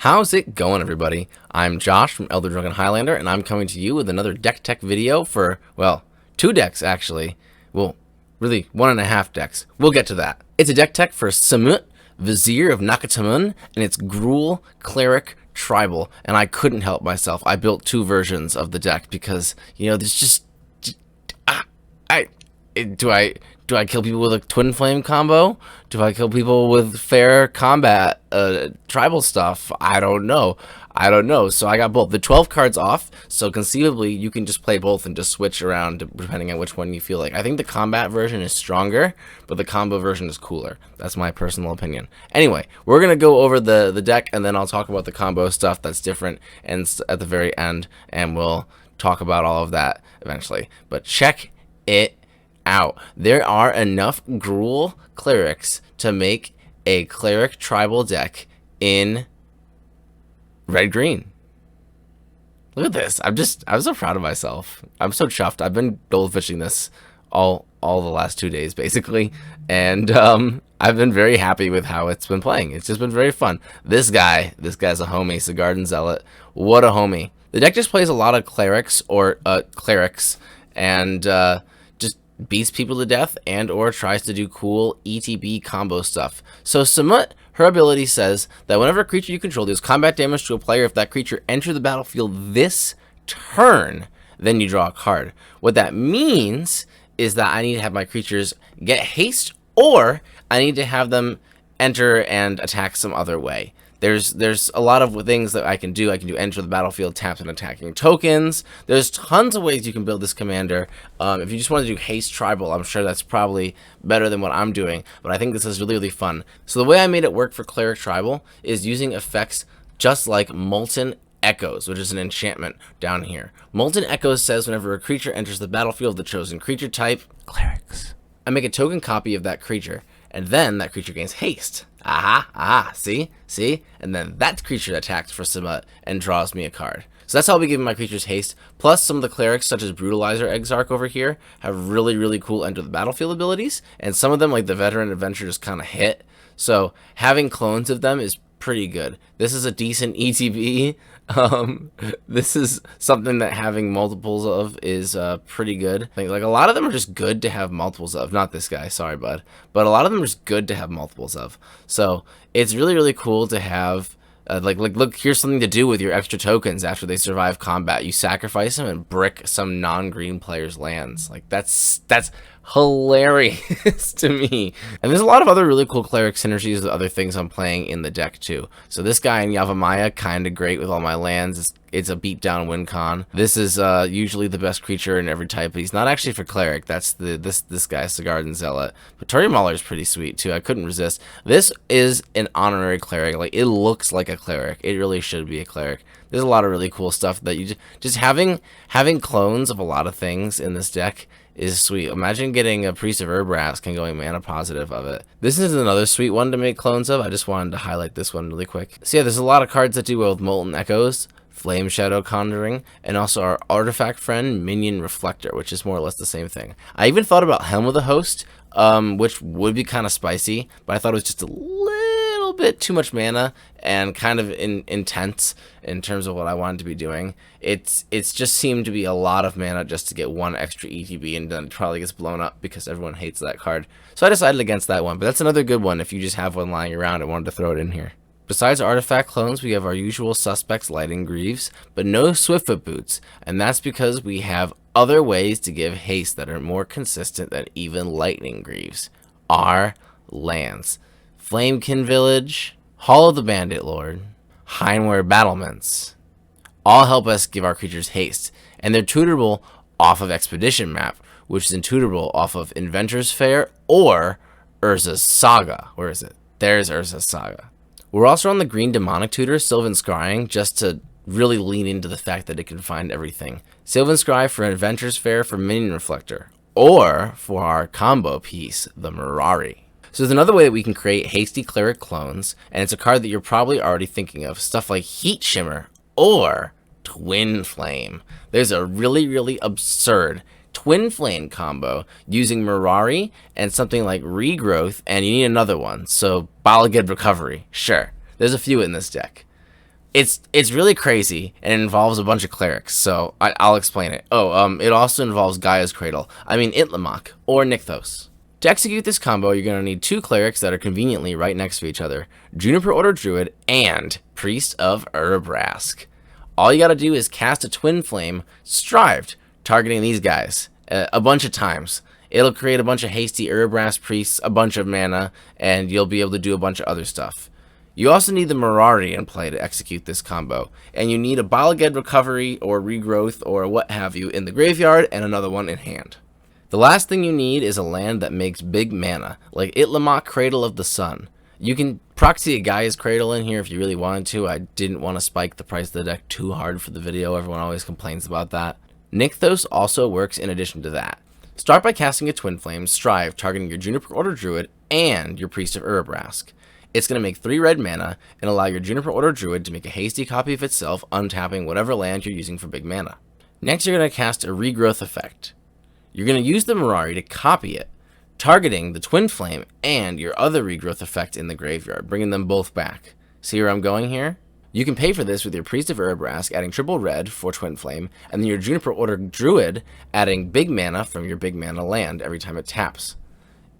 How's it going, everybody? I'm Josh from Elder Drunken Highlander, and I'm coming to you with another deck tech video for, well, 2 decks, actually. Well, really, 1.5 decks. We'll get to that. It's a deck tech for Samut Vizier of Nakatamun, and it's Gruul Cleric Tribal, and I couldn't help myself. I built 2 versions of the deck because, there's just... Do I kill people with a Twinflame combo? Do I kill people with fair combat tribal stuff? I don't know. So I got both. The 12 cards off, so conceivably you can just play both and just switch around depending on which one you feel like. I think the combat version is stronger, but the combo version is cooler. That's my personal opinion. Anyway, we're going to go over the deck, and then I'll talk about the combo stuff that's different and at the very end, and we'll talk about all of that eventually. But check it out. There are enough Gruul Clerics to make a Cleric tribal deck in red-green. Look at this. I'm so proud of myself. I'm so chuffed. I've been goldfishing this all the last 2 days, basically, and I've been very happy with how it's been playing. It's just been very fun. This guy's a homie, Garden Zealot. What a homie. The deck just plays a lot of clerics and beats people to death and or tries to do cool ETB combo stuff. So Samut, her ability says that whenever a creature you control deals combat damage to a player, if that creature enters the battlefield this turn, then you draw a card. What that means is that I need to have my creatures get haste, or I need to have them enter and attack some other way. There's a lot of things that I can do. I can do enter the battlefield, taps and attacking tokens. There's tons of ways you can build this commander. If you just want to do haste tribal, I'm sure that's probably better than what I'm doing, but I think this is really, really fun. So the way I made it work for Cleric Tribal is using effects just like Molten Echoes, which is an enchantment down here. Molten Echoes says whenever a creature enters the battlefield of the chosen creature type, Clerics, I make a token copy of that creature, and then that creature gains haste. See? And then that creature attacks for Samut and draws me a card. So that's how I'll be giving my creatures haste. Plus, some of the clerics, such as Brutalizer Exarch over here, have really, really cool enter the battlefield abilities. And some of them, like the Veteran Adventure, just kind of hit. So having clones of them is pretty good. This is a decent ETB. This is something that having multiples of is pretty good. Like a lot of them are just good to have multiples of. Not this guy, sorry bud, but a lot of them are just good to have multiples of. So it's really, really cool to have look, here's something to do with your extra tokens after they survive combat. You sacrifice them and brick some non-green players' lands. Like that's hilarious to me. And there's a lot of other really cool cleric synergies with other things I'm playing in the deck too. So this guy in Yavimaya, kind of great with all my lands. It's a beatdown win con. This is usually the best creature in every type, but he's not actually for cleric. That's this guy, Garden Zealot. But Tori Mauler is pretty sweet too. I couldn't resist. This is an honorary cleric. Like, it looks like a cleric. It really should be a cleric. There's a lot of really cool stuff that you just having clones of a lot of things in this deck is sweet. Imagine getting a Priest of Urbrask and going mana positive of it. This is another sweet one to make clones of. I just wanted to highlight this one really quick. So yeah, there's a lot of cards that do well with Molten Echoes, Flame Shadow Conjuring, and also our artifact friend, Minion Reflector, which is more or less the same thing. I even thought about Helm of the Host, which would be kind of spicy, but I thought it was just a little bit too much mana and kind of intense in terms of what I wanted to be doing. It's just seemed to be a lot of mana just to get one extra ETB, and then it probably gets blown up because everyone hates that card. So I decided against that one, but that's another good one if you just have one lying around and wanted to throw it in here. Besides artifact clones, we have our usual suspects, Lightning Greaves, but no Swiftfoot Boots, and that's because we have other ways to give haste that are more consistent than even Lightning Greaves. Our lands. Flamekin Village, Hall of the Bandit Lord, Heinware Battlements, all help us give our creatures haste, and they're tutorable off of Expedition Map, which is tutorable off of Inventor's Fair or Urza's Saga. Where is it? There's Urza's Saga. We're also on the green demonic tutor, Sylvan Scrying, just to really lean into the fact that it can find everything. Sylvan Scry for Adventure's Fair for Minion Reflector, or for our combo piece, the Mirari. So there's another way that we can create hasty cleric clones, and it's a card that you're probably already thinking of, stuff like Heat Shimmer or Twinflame. There's a really, really absurd Twinflame combo using Mirari and something like Regrowth, and you need another one. So Balaged Recovery, sure. There's a few in this deck. It's really crazy, and it involves a bunch of clerics, so I'll explain it. It also involves Gaia's Cradle, Itlamok, or Nykthos. To execute this combo, you're going to need 2 clerics that are conveniently right next to each other, Juniper Order Druid and Priest of Urabrask. All you got to do is cast a Twinflame, Strived, targeting these guys a bunch of times. It'll create a bunch of hasty Urabrask priests, a bunch of mana, and you'll be able to do a bunch of other stuff. You also need the Mirari in play to execute this combo, and you need a Balaged Recovery or Regrowth or what have you in the graveyard and another one in hand. The last thing you need is a land that makes big mana, like Itlamok Cradle of the Sun. You can proxy a Gaia's Cradle in here if you really wanted to. I didn't want to spike the price of the deck too hard for the video. Everyone always complains about that. Nykthos also works in addition to that. Start by casting a Twinflame, Strive, targeting your Juniper Order Druid and your Priest of Urabrask. It's going to make 3 red mana and allow your Juniper Order Druid to make a hasty copy of itself, untapping whatever land you're using for big mana. Next, you're going to cast a Regrowth effect. You're going to use the Mirari to copy it, targeting the Twinflame and your other Regrowth effect in the graveyard, bringing them both back. See where I'm going here? You can pay for this with your Priest of Urabrask adding triple red for Twinflame, and then your Juniper Order Druid adding big mana from your big mana land every time it taps.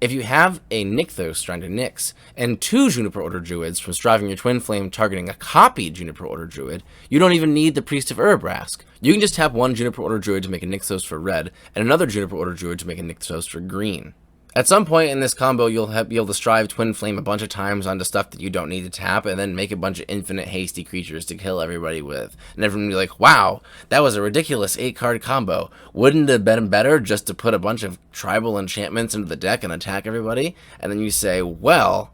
If you have a Nykthos trying to Nyx, and 2 Juniper Order Druids from Striving your Twinflame targeting a copied Juniper Order Druid, you don't even need the Priest of Urabrask. You can just tap 1 Juniper Order Druid to make a Nykthos for red, and another Juniper Order Druid to make a Nykthos for green. At some point in this combo, you'll be able to Strive Twinflame a bunch of times onto stuff that you don't need to tap, and then make a bunch of infinite hasty creatures to kill everybody with. And everyone will be like, wow, that was a ridiculous 8-card combo. Wouldn't it have been better just to put a bunch of tribal enchantments into the deck and attack everybody? And then you say, well,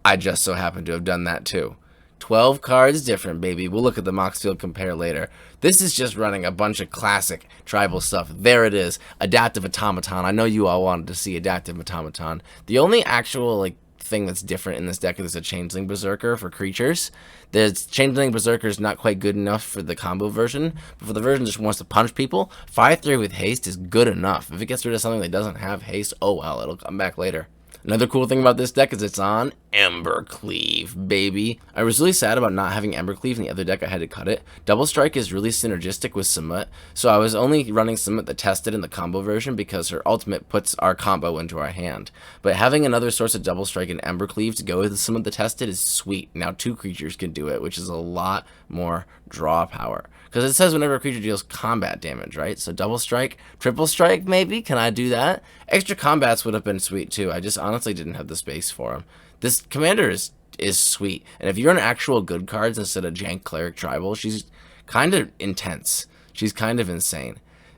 I just so happen to have done that too. 12 cards different, baby. We'll look at the Moxfield compare later. This is just running a bunch of classic tribal stuff. There it is. Adaptive Automaton. I know you all wanted to see Adaptive Automaton. The only actual thing that's different in this deck is a Changeling Berserker for creatures. The Changeling Berserker is not quite good enough for the combo version, but for the version that just wants to punch people, 5/3 with haste is good enough. If it gets rid of something that doesn't have haste, oh well, it'll come back later. Another cool thing about this deck is it's on Embercleave, baby. I was really sad about not having Embercleave in the other deck. I had to cut it. Double Strike is really synergistic with Samut, so I was only running Samut the Tested in the combo version because her ultimate puts our combo into our hand. But having another source of Double Strike and Embercleave to go with Samut the Tested is sweet. Now 2 creatures can do it, which is a lot more draw power. Because it says whenever a creature deals combat damage, right? So double strike, triple strike, maybe? Can I do that? Extra combats would have been sweet too. I just honestly didn't have the space for them. This commander is sweet. And if you're on actual good cards instead of jank cleric tribal, she's kind of intense. She's kind of insane.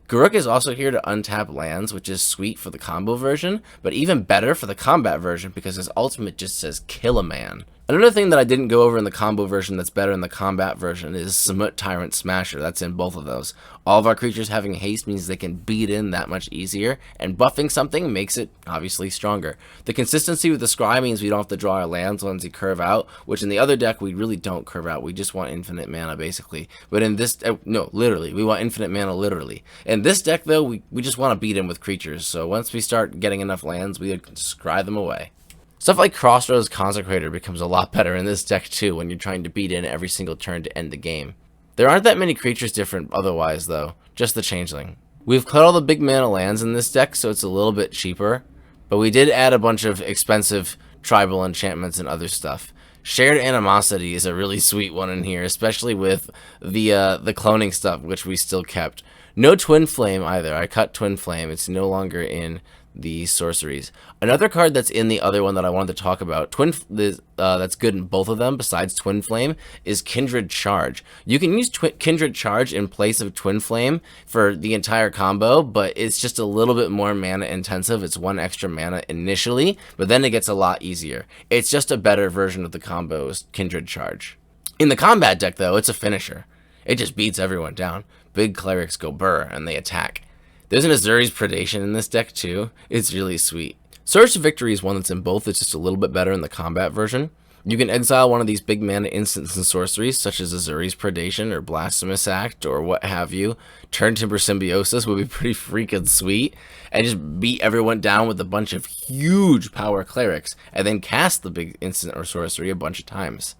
Garruk is also here to untap lands, which is sweet for the combo version, but even better for the combat version because his ultimate just says kill a man. Another thing that I didn't go over in the combo version that's better in the combat version is Samut Tyrant Smasher. That's in both of those. All of our creatures having haste means they can beat in that much easier, and buffing something makes it obviously stronger. The consistency with the Scry means we don't have to draw our lands once we curve out, which in the other deck we really don't curve out. We just want infinite mana basically. But in this, no, literally, we want infinite mana literally. In this deck though, we just want to beat in with creatures. So once we start getting enough lands, we can scry them away. Stuff like Crossroads Consecrator becomes a lot better in this deck too when you're trying to beat in every single turn to end the game. There aren't that many creatures different otherwise though, just the Changeling. We've cut all the big mana lands in this deck so it's a little bit cheaper, but we did add a bunch of expensive tribal enchantments and other stuff. Shared Animosity is a really sweet one in here, especially with the cloning stuff, which we still kept. No Twinflame either. I cut Twinflame. It's no longer in the sorceries. Another card that's in the other one that I wanted to talk about, that's good in both of them besides Twinflame, is Kindred Charge. You can use Kindred Charge in place of Twinflame for the entire combo, but it's just a little bit more mana intensive. It's 1 extra mana initially, but then it gets a lot easier. It's just a better version of the combos, Kindred Charge. In the combat deck though, it's a finisher. It just beats everyone down. Big clerics go burr and they attack. There's an Azuri's Predation in this deck too. It's really sweet. Search to Victory is one that's in both. It's just a little bit better in the combat version. You can exile one of these big mana instants and sorceries, such as Azuri's Predation or Blasphemous Act or what have you. Turn Timber Symbiosis would be pretty freaking sweet. And just beat everyone down with a bunch of huge power clerics, and then cast the big instant or sorcery a bunch of times.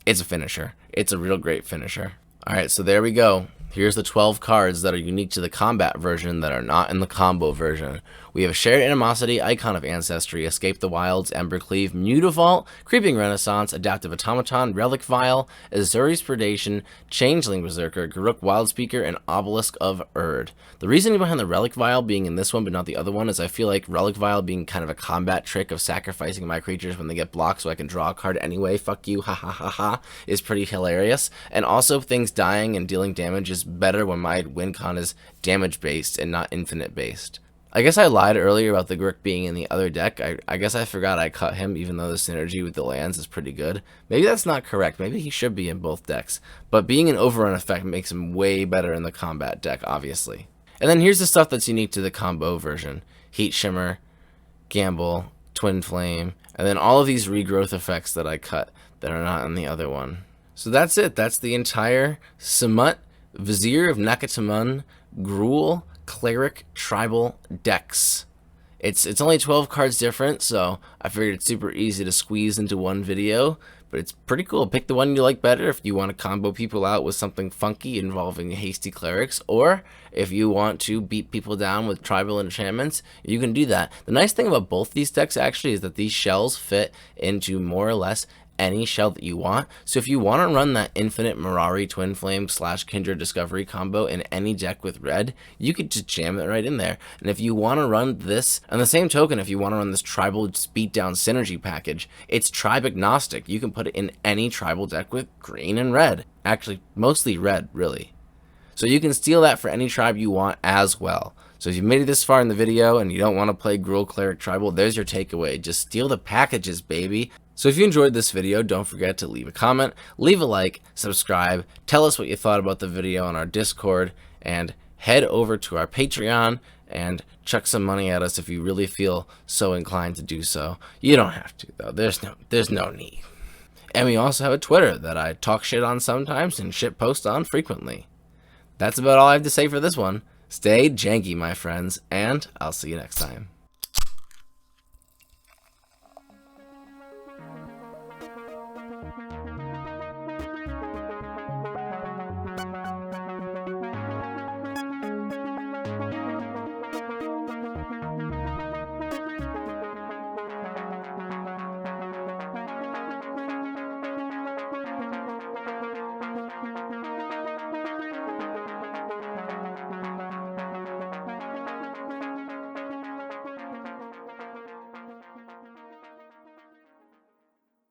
It's a finisher. it's a real great finisher. Alright, so there we go. Here's the 12 cards that are unique to the combat version that are not in the combo version. We have Shared Animosity, Icon of Ancestry, Escape the Wilds, Embercleave, Mutavault, Creeping Renaissance, Adaptive Automaton, Relic Vial, Azuri's Predation, Changeling Berserker, Garruk Wildspeaker, and Obelisk of Erd. The reasoning behind the Relic Vial being in this one but not the other one is I feel like Relic Vial being kind of a combat trick of sacrificing my creatures when they get blocked so I can draw a card anyway, fuck you, ha ha ha ha, is pretty hilarious. And also things dying and dealing damage is better when my win con is damage based and not infinite based. I guess I lied earlier about the Garruk being in the other deck. I guess I forgot I cut him even though the synergy with the lands is pretty good. Maybe that's not correct. Maybe he should be in both decks. But being an overrun effect makes him way better in the combat deck, obviously. And then here's the stuff that's unique to the combo version. Heat Shimmer, Gamble, Twinflame, and then all of these regrowth effects that I cut that are not in the other one. So that's it. That's the entire Samut Vizier of Nakatamun Gruul Cleric tribal decks. It's only 12 cards different, so I figured it's super easy to squeeze into one video, but it's pretty cool. Pick the one you like better if you want to combo people out with something funky involving hasty clerics, or if you want to beat people down with tribal enchantments, you can do that. The nice thing about both these decks actually is that these shells fit into more or less any shell that you want. So if you want to run that infinite Mirari Twinflame / Kindred Discovery combo in any deck with red, you could just jam it right in there. And if you want to run this, on the same token, if you want to run this tribal beatdown synergy package, it's tribe agnostic. You can put it in any tribal deck with green and red. Actually, mostly red, really. So you can steal that for any tribe you want as well. So if you made it this far in the video and you don't want to play Gruul Cleric Tribal, there's your takeaway. Just steal the packages, baby. So if you enjoyed this video, don't forget to leave a comment, leave a like, subscribe, tell us what you thought about the video on our Discord, and head over to our Patreon and chuck some money at us if you really feel so inclined to do so. You don't have to, though. There's no need. And we also have a Twitter that I talk shit on sometimes and shit post on frequently. That's about all I have to say for this one. Stay janky, my friends, and I'll see you next time.